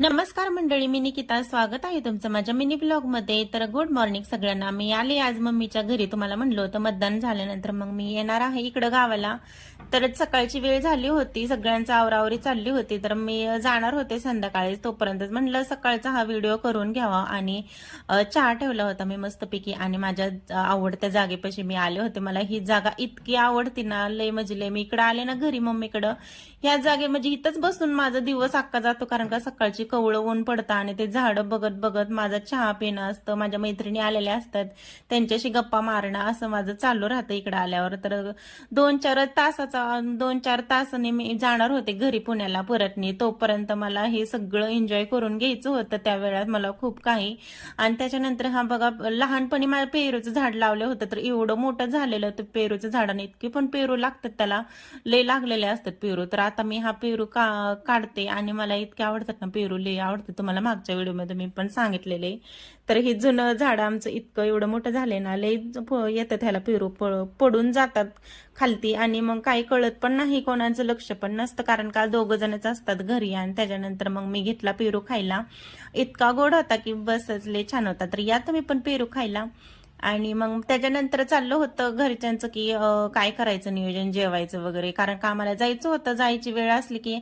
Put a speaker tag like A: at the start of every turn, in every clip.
A: नमस्कार मंडळी, मी निकिता. स्वागत आहे तुमचं माझ्या मिनी ब्लॉग मध्ये. तर गुड मॉर्निंग सगळ्यांना. मी आले आज मम्मीच्या घरी. तुम्हाला म्हणलं होतं मतदान झाल्यानंतर मग मी येणार आहे इकडं गावाला. तर सकाळची वेळ झाली होती, सगळ्यांची आवरावरी चालली होती, तर मी जाणार होते संध्याकाळी. तोपर्यंत म्हणलं सकाळचा हा व्हिडिओ करून घ्यावा आणि चहा ठेवला होता मी मस्तपैकी आणि माझ्या आवडत्या जागेपाशी मी आले होते. मला ही जागा इतकी आवडती ना, लय म्हणजे लय. मी इकडं आले ना घरी मम्मीकडं, ह्या जागे म्हणजे इथंच बसून माझा दिवस अख्खा जातो, कारण का सकाळची कवळं ऊन पडतं आणि ते झाडं बघत बघत माझा चहा पिणं असतं, माझ्या मैत्रिणी आलेल्या असतात त्यांच्याशी गप्पा मारणं, असं माझं चालू राहतं इकडे आल्यावर. तर 2-4 तासाने मी जाणार होते घरी पुण्याला परतनी. तोपर्यंत मला हे सगळं एन्जॉय करून घ्यायचं होतं त्या वेळात मला खूप काही. आणि त्याच्यानंतर हा बघा, लहानपणी मला पेरूचं झाड लावलं होतं, तर एवढं मोठं झालेलं तर पेरूचं झाडाने इतके पण पेरू लागतात, त्याला लय लागलेले असतात पेरू. तर आता मी हा पेरू काढते आणि मला इतके आवडतात ना पेरू, लय आवडते. तुम्हाला मागच्या व्हिडिओमध्ये मी पण सांगितलेले. तर हे जुनं झाड आमचं इतकं एवढं मोठं झालंय ना, लय येतात ह्याला पेरू, पडून जातात खालती आणि मग काही कळत पण नाही, कोणाचं लक्ष पण नसतं, कारण का 2 जणच असतात घरी. आणि त्याच्यानंतर मग मी घेतला पेरू खायला. इतका गोड होता की बसच, लय छान होता. तर या तुम्ही पण पेरू खायला. आणि मग त्याच्यानंतर चाललं होतं घरच्यांचं की काय करायचं नियोजन जेवायचं वगैरे, कारण का आम्हाला जायचं होतं. जायची वेळ असली की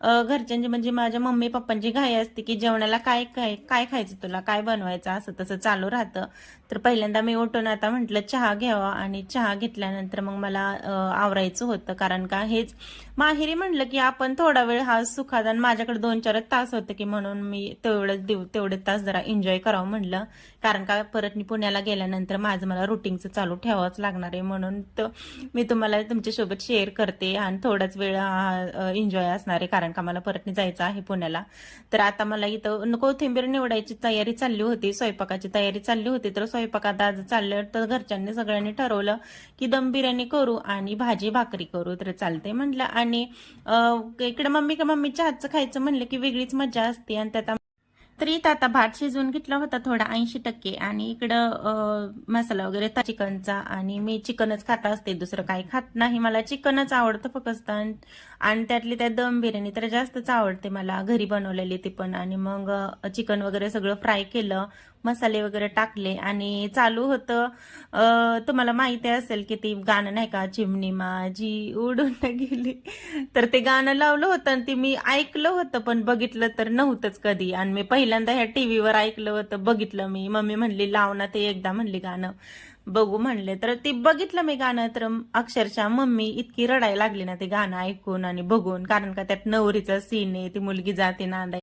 A: घरच्यांची म्हणजे माझ्या मम्मी पप्पांची घाई असते की जेवणाला काय काय काय खायचं, तुला काय बनवायचं, असं तसं चालू राहतं. तर पहिल्यांदा मी उठून आता म्हटलं चहा घ्यावा आणि चहा घेतल्यानंतर मग मला आवरायचं होतं, कारण का हेच माहेरी म्हणलं की आपण थोडा वेळ हा सुखादान, माझ्याकडे 2-4 तास होते की म्हणून मी तेवढे तास जरा एन्जॉय करावं म्हणलं, कारण का परत मी पुण्याला गेल्यानंतर माझं मला रुटीनचं चालू ठेवावंच लागणार आहे. म्हणून मी तुम्हाला तुमच्यासोबत शेअर करते आणि थोडाच वेळ एन्जॉय असणार आहे, कारण का मला परत जायचं आहे पुण्याला. तर आता मला इथं कोथिंबीर निवडायची तयारी चालली होती, स्वयंपाकाची तयारी चालली होती. तर स्वयंपाकात आज चाललं, तर घरच्यांनी सगळ्यांनी ठरवलं की दम बिर्याणी करू आणि भाजी भाकरी करू. तर चालते म्हटलं. आणि इकडे मम्मीच्या हातचं खायचं म्हणलं की वेगळीच मजा असते. आणि त्यात तर इथं आता भात शिजवून घेतला होता थोडा 80%, आणि इकडं मसाला वगैरे चिकनचा. आणि मी चिकनच खात असते, दुसरं काही खात नाही, मला चिकनच आवडतं फक्त. आणि त्यातली त्या दम बिर्याणी तर जास्तच आवडते मला, घरी बनवलेली ती पण. आणि मग चिकन वगैरे सगळं फ्राय केलं, मसाले वगैरे टाकले आणि चालू होतं. तुम्हाला माहिती असेल की ती गाणं नाही का, चिमणी माझी उडून गेली, तर ते गाणं लावलं होतं आणि ते मी ऐकलं होतं, पण बघितलं तर नव्हतंच कधी. आणि मी पहिल्यांदा ह्या टीव्हीवर ऐकलं होतं, बघितलं मी. मम्मी म्हणली लाव ना ते एकदा, म्हणली गाणं बघू म्हणले. तर ते बघितलं मी गाणं, तर अक्षरशः मम्मी इतकी रडायला लागली ना ते गाणं ऐकून आणि बघून, कारण का त्यात नवरीचा सीन आहे, ती मुलगी जाते नांदाय.